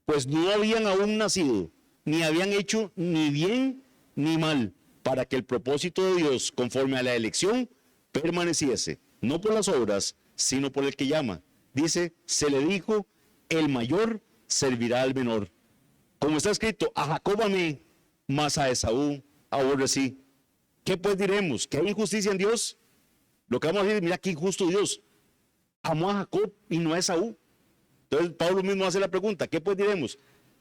pues no habían aún nacido, ni habían hecho ni bien ni mal, para que el propósito de Dios, conforme a la elección, permaneciese, no por las obras, sino por el que llama. Dice, se le dijo, el mayor servirá al menor. Como está escrito, a Jacob amé, mas a Esaú aborrecí. ¿Qué pues diremos? ¿Que hay injusticia en Dios? Lo que vamos a decir, mira qué injusto Dios. Amó a Jacob y no a Esaú. Entonces Pablo mismo hace la pregunta, ¿qué pues diremos?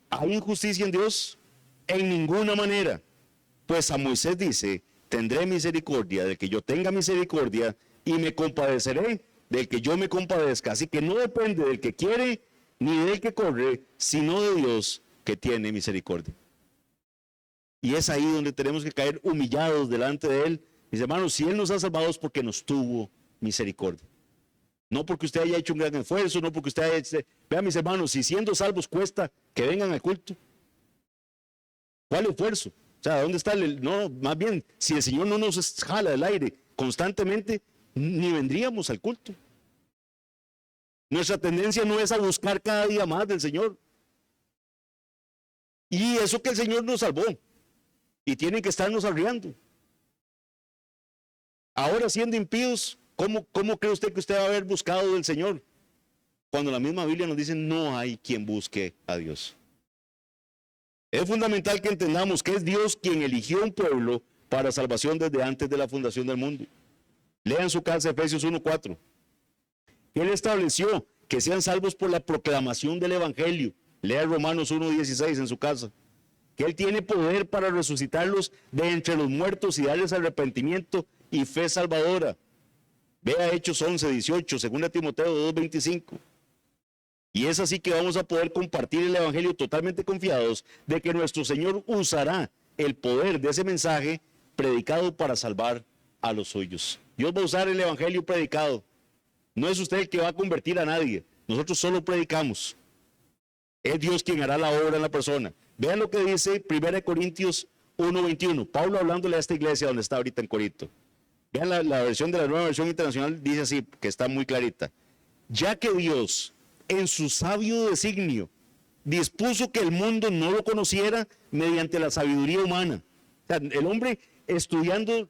¿Hay injusticia en Dios? En ninguna manera. Pues a Moisés dice, tendré misericordia del que yo tenga misericordia y me compadeceré del que yo me compadezca. Así que no depende del que quiere ni del que corre, sino de Dios que tiene misericordia. Y es ahí donde tenemos que caer humillados delante de Él. Mis hermanos, si Él nos ha salvado es porque nos tuvo misericordia. No porque usted haya hecho un gran esfuerzo, no porque usted haya hecho... Vean, mis hermanos, si siendo salvos cuesta que vengan al culto, ¿cuál esfuerzo? O sea, ¿dónde está el...? No, más bien, si el Señor no nos jala del aire constantemente, ni vendríamos al culto. Nuestra tendencia no es a buscar cada día más del Señor. Y eso que el Señor nos salvó. Y tienen que estarnos arriando. Ahora siendo impíos, ¿cómo cree usted que usted va a haber buscado del Señor? Cuando la misma Biblia nos dice, no hay quien busque a Dios. Es fundamental que entendamos que es Dios quien eligió un pueblo para salvación desde antes de la fundación del mundo. Lean su casa Efesios 1:4. Él estableció que sean salvos por la proclamación del Evangelio. Lea Romanos 1:16 en su casa. Que Él tiene poder para resucitarlos de entre los muertos y darles arrepentimiento y fe salvadora. Vea Hechos 11:18, 2 Timoteo 2:25. Y es así que vamos a poder compartir el Evangelio totalmente confiados de que nuestro Señor usará el poder de ese mensaje predicado para salvar a los suyos. Dios va a usar el Evangelio predicado. No es usted el que va a convertir a nadie. Nosotros solo predicamos. Es Dios quien hará la obra en la persona. Vean lo que dice 1 Corintios 1:21. Pablo hablándole a esta iglesia donde está ahorita en Corinto. Vean la versión de la Nueva Versión Internacional, dice así, que está muy clarita. Ya que Dios, en su sabio designio, dispuso que el mundo no lo conociera mediante la sabiduría humana. O sea, el hombre estudiando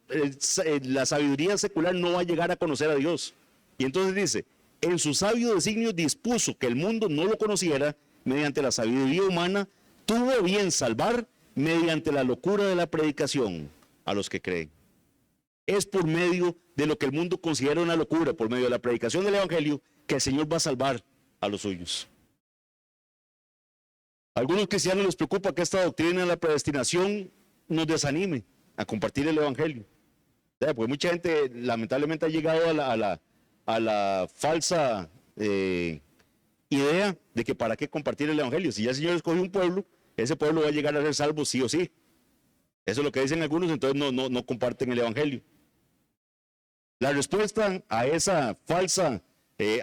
la sabiduría secular no va a llegar a conocer a Dios. Y entonces dice, en su sabio designio dispuso que el mundo no lo conociera mediante la sabiduría humana, tuvo bien salvar mediante la locura de la predicación a los que creen. Es por medio de lo que el mundo considera una locura, por medio de la predicación del Evangelio, que el Señor va a salvar a los suyos. A algunos cristianos les preocupa que esta doctrina de la predestinación nos desanime a compartir el Evangelio. Porque mucha gente lamentablemente ha llegado a la falsa idea de que para qué compartir el Evangelio. Si ya el Señor escogió un pueblo, ese pueblo va a llegar a ser salvo sí o sí. Eso es lo que dicen algunos, entonces no comparten el Evangelio. La respuesta a esa falsa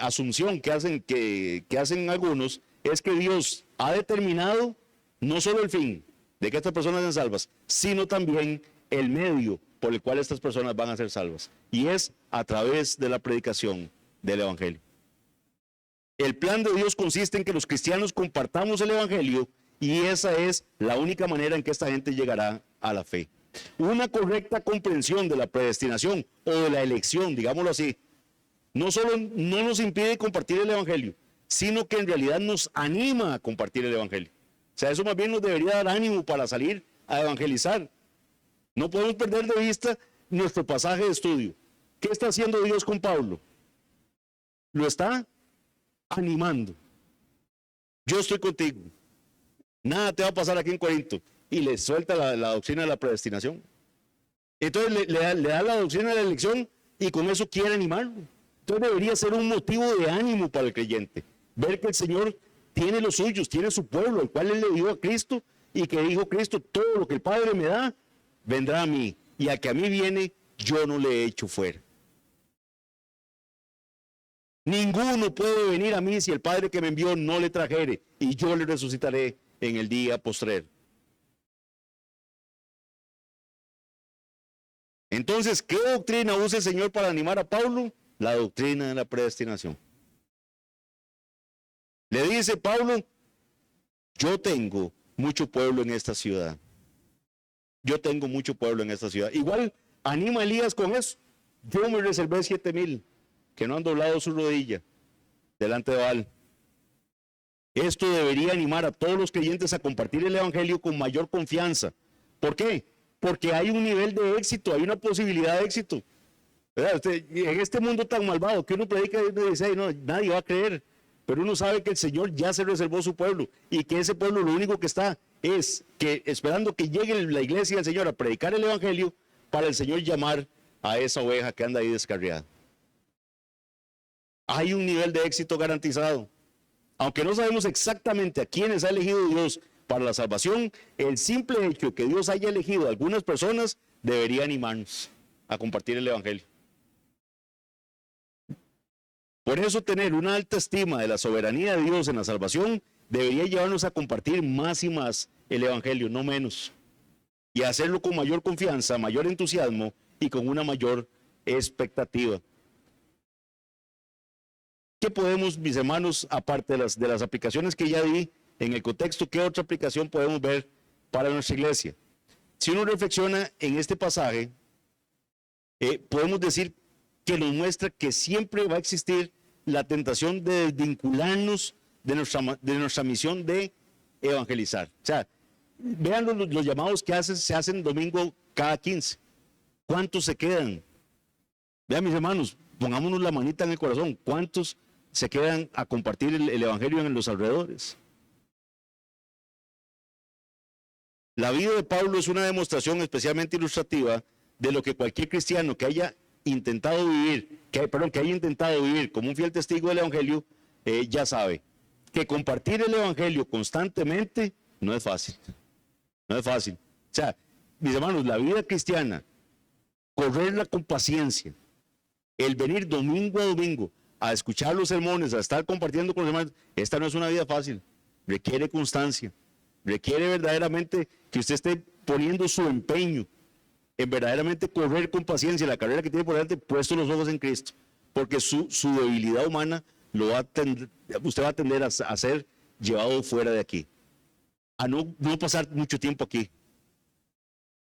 asunción que hacen algunos es que Dios ha determinado no solo el fin de que estas personas sean salvas, sino también el medio por el cual estas personas van a ser salvas. Y es a través de la predicación del Evangelio. El plan de Dios consiste en que los cristianos compartamos el Evangelio y esa es la única manera en que esta gente llegará a la fe. Una correcta comprensión de la predestinación o de la elección, digámoslo así, no solo no nos impide compartir el Evangelio, sino que en realidad nos anima a compartir el Evangelio. O sea, eso más bien nos debería dar ánimo para salir a evangelizar. No podemos perder de vista nuestro pasaje de estudio. ¿Qué está haciendo Dios con Pablo? Lo está animando. Yo estoy contigo. Nada te va a pasar aquí en Corinto. Y le suelta la doctrina de la predestinación. Entonces le da la doctrina de la elección y con eso quiere animarlo. Entonces debería ser un motivo de ánimo para el creyente. Ver que el Señor tiene los suyos, tiene su pueblo, el cual Él le dio a Cristo y que dijo Cristo, todo lo que el Padre me da, vendrá a mí. Y a que a mí viene, yo no le he hecho fuera. Ninguno puede venir a mí si el Padre que me envió no le trajere, y yo le resucitaré en el día postrero. Entonces, ¿qué doctrina usa el Señor para animar a Pablo? La doctrina de la predestinación. Le dice Pablo, yo tengo mucho pueblo en esta ciudad. Yo tengo mucho pueblo en esta ciudad. Igual anima a Elías con eso. Yo me reservé 7,000 que no han doblado su rodilla delante de Baal. Esto debería animar a todos los creyentes a compartir el Evangelio con mayor confianza. ¿Por qué? Porque hay un nivel de éxito, hay una posibilidad de éxito. En este mundo tan malvado que uno predica y uno dice, no, nadie va a creer. Pero uno sabe que el Señor ya se reservó su pueblo y que ese pueblo lo único que está es que esperando que llegue la iglesia del Señor a predicar el Evangelio para el Señor llamar a esa oveja que anda ahí descarriada. Hay un nivel de éxito garantizado. Aunque no sabemos exactamente a quiénes ha elegido Dios para la salvación, el simple hecho de que Dios haya elegido a algunas personas debería animarnos a compartir el Evangelio. Por eso tener una alta estima de la soberanía de Dios en la salvación debería llevarnos a compartir más y más el Evangelio, no menos. Y hacerlo con mayor confianza, mayor entusiasmo y con una mayor expectativa. ¿Qué podemos, mis hermanos, aparte de las aplicaciones que ya di en el contexto, qué otra aplicación podemos ver para nuestra iglesia? Si uno reflexiona en este pasaje, podemos decir que nos muestra que siempre va a existir la tentación de desvincularnos de nuestra misión de evangelizar. O sea, vean los llamados que se hacen domingo cada 15. ¿Cuántos se quedan? Vean, mis hermanos, pongámonos la manita en el corazón. ¿Cuántos se quedan a compartir el Evangelio en los alrededores? La vida de Pablo es una demostración especialmente ilustrativa de lo que cualquier cristiano que haya intentado vivir como un fiel testigo del Evangelio, ya sabe, que compartir el evangelio constantemente no es fácil. No es fácil. O sea, mis hermanos, la vida cristiana, correrla con paciencia, el venir domingo a domingo a escuchar los sermones, a estar compartiendo con los hermanos, esta no es una vida fácil. Requiere constancia. Requiere verdaderamente que usted esté poniendo su empeño en verdaderamente correr con paciencia la carrera que tiene por delante, puesto los ojos en Cristo. Porque su debilidad humana usted va a tender a ser llevado fuera de aquí. A no pasar mucho tiempo aquí.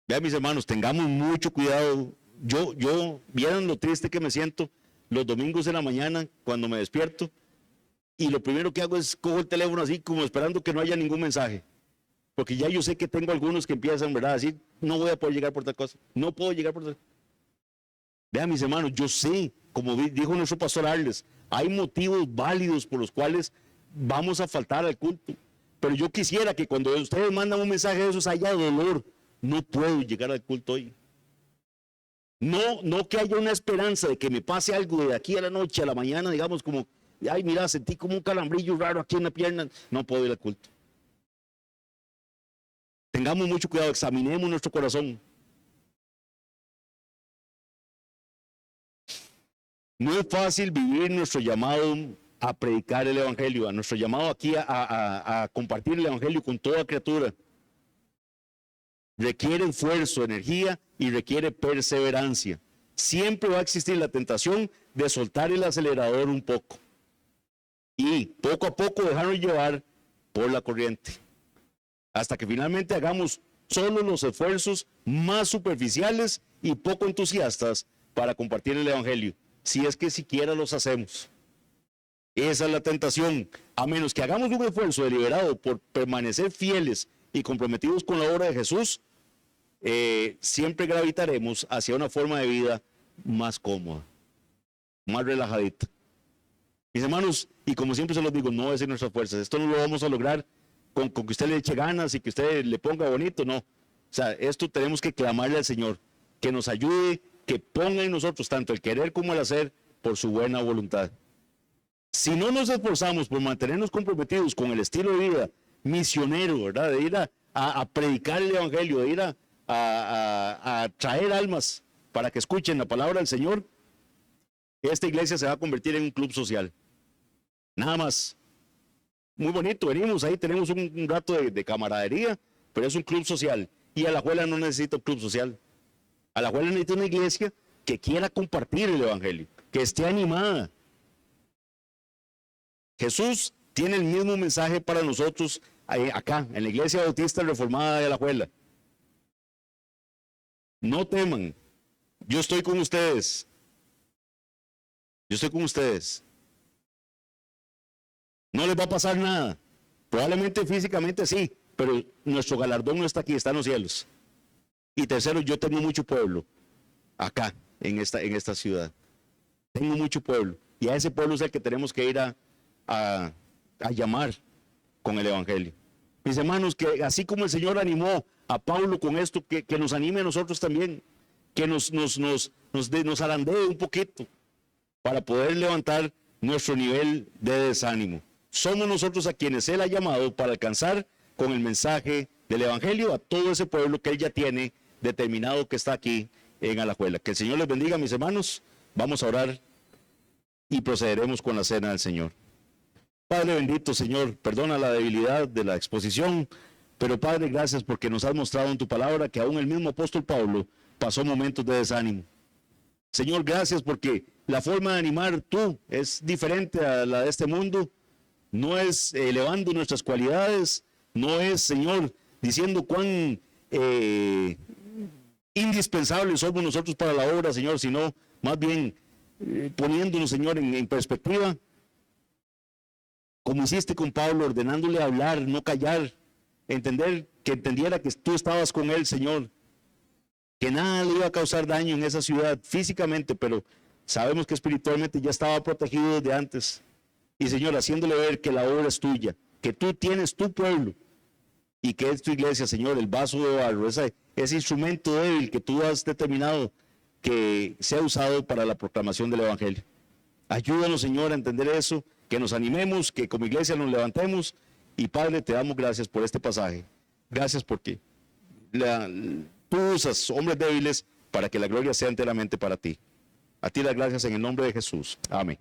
Vean, mis hermanos, tengamos mucho cuidado. Yo, vieran lo triste que me siento los domingos en la mañana cuando me despierto y lo primero que hago es cojo el teléfono así como esperando que no haya ningún mensaje. Porque ya yo sé que tengo algunos que empiezan, ¿verdad?, a decir, no voy a poder llegar por tal cosa, no puedo llegar por tal cosa. Vean, mis hermanos, yo sé, como dijo nuestro pastor Arles, hay motivos válidos por los cuales vamos a faltar al culto. Pero yo quisiera que cuando ustedes mandan un mensaje de esos haya dolor. No puedo llegar al culto hoy. No que haya una esperanza de que me pase algo de aquí a la noche, a la mañana, digamos como, ay, mira, sentí como un calambrillo raro aquí en la pierna, no puedo ir al culto. Tengamos mucho cuidado, examinemos nuestro corazón. No es fácil vivir nuestro llamado a predicar el evangelio, a nuestro llamado aquí a compartir el evangelio con toda criatura. Requiere esfuerzo, energía y requiere perseverancia. Siempre va a existir la tentación de soltar el acelerador un poco y poco a poco dejarnos llevar por la corriente, hasta que finalmente hagamos solo los esfuerzos más superficiales y poco entusiastas para compartir el evangelio, si es que siquiera los hacemos. Esa es la tentación, a menos que hagamos un esfuerzo deliberado por permanecer fieles y comprometidos con la obra de Jesús, siempre gravitaremos hacia una forma de vida más cómoda, más relajadita. Mis hermanos, y como siempre se los digo, no es en nuestras fuerzas, esto no lo vamos a lograr con que usted le eche ganas y que usted le ponga bonito, no. O sea, esto tenemos que clamarle al Señor, que nos ayude, que ponga en nosotros tanto el querer como el hacer por su buena voluntad. Si no nos esforzamos por mantenernos comprometidos con el estilo de vida misionero, ¿verdad?, de ir a predicar el evangelio, de ir a traer almas para que escuchen la palabra del Señor, esta iglesia se va a convertir en un club social. Nada más. Muy bonito, venimos ahí, tenemos un rato de camaradería, pero es un club social. Y Alajuela no necesita un club social. Alajuela necesita una iglesia que quiera compartir el evangelio, que esté animada. Jesús tiene el mismo mensaje para nosotros acá, en la Iglesia Bautista Reformada de Alajuela. No teman, yo estoy con ustedes. Yo estoy con ustedes. No les va a pasar nada. Probablemente físicamente sí, pero nuestro galardón no está aquí, está en los cielos. Y tercero, yo tengo mucho pueblo acá, en esta ciudad. Tengo mucho pueblo. Y a ese pueblo es el que tenemos que ir a llamar con el evangelio. Mis hermanos, que así como el Señor animó a Pablo con esto, que nos anime a nosotros también, que nos arandee un poquito para poder levantar nuestro nivel de desánimo. Somos nosotros a quienes Él ha llamado para alcanzar con el mensaje del evangelio a todo ese pueblo que Él ya tiene determinado que está aquí en Alajuela. Que el Señor les bendiga, mis hermanos. Vamos a orar y procederemos con la cena del Señor. Padre bendito, Señor, perdona la debilidad de la exposición, pero Padre, gracias porque nos has mostrado en tu palabra que aún el mismo apóstol Pablo pasó momentos de desánimo. Señor, gracias porque la forma de animar tú es diferente a la de este mundo, no es elevando nuestras cualidades, no es, Señor, diciendo cuán indispensables somos nosotros para la obra, Señor, sino más bien poniéndonos, Señor, en perspectiva, como hiciste con Pablo, ordenándole hablar, no callar, que entendiera que tú estabas con él, Señor, que nada le iba a causar daño en esa ciudad físicamente, pero sabemos que espiritualmente ya estaba protegido desde antes. Y Señor, haciéndole ver que la obra es tuya, que tú tienes tu pueblo y que es tu iglesia, Señor, el vaso de barro, ese instrumento débil que tú has determinado que sea usado para la proclamación del evangelio. Ayúdanos, Señor, a entender eso que nos animemos, que como iglesia nos levantemos. Y Padre, te damos gracias por este pasaje. Gracias porque tú usas hombres débiles para que la gloria sea enteramente para ti. A ti las gracias en el nombre de Jesús. Amén.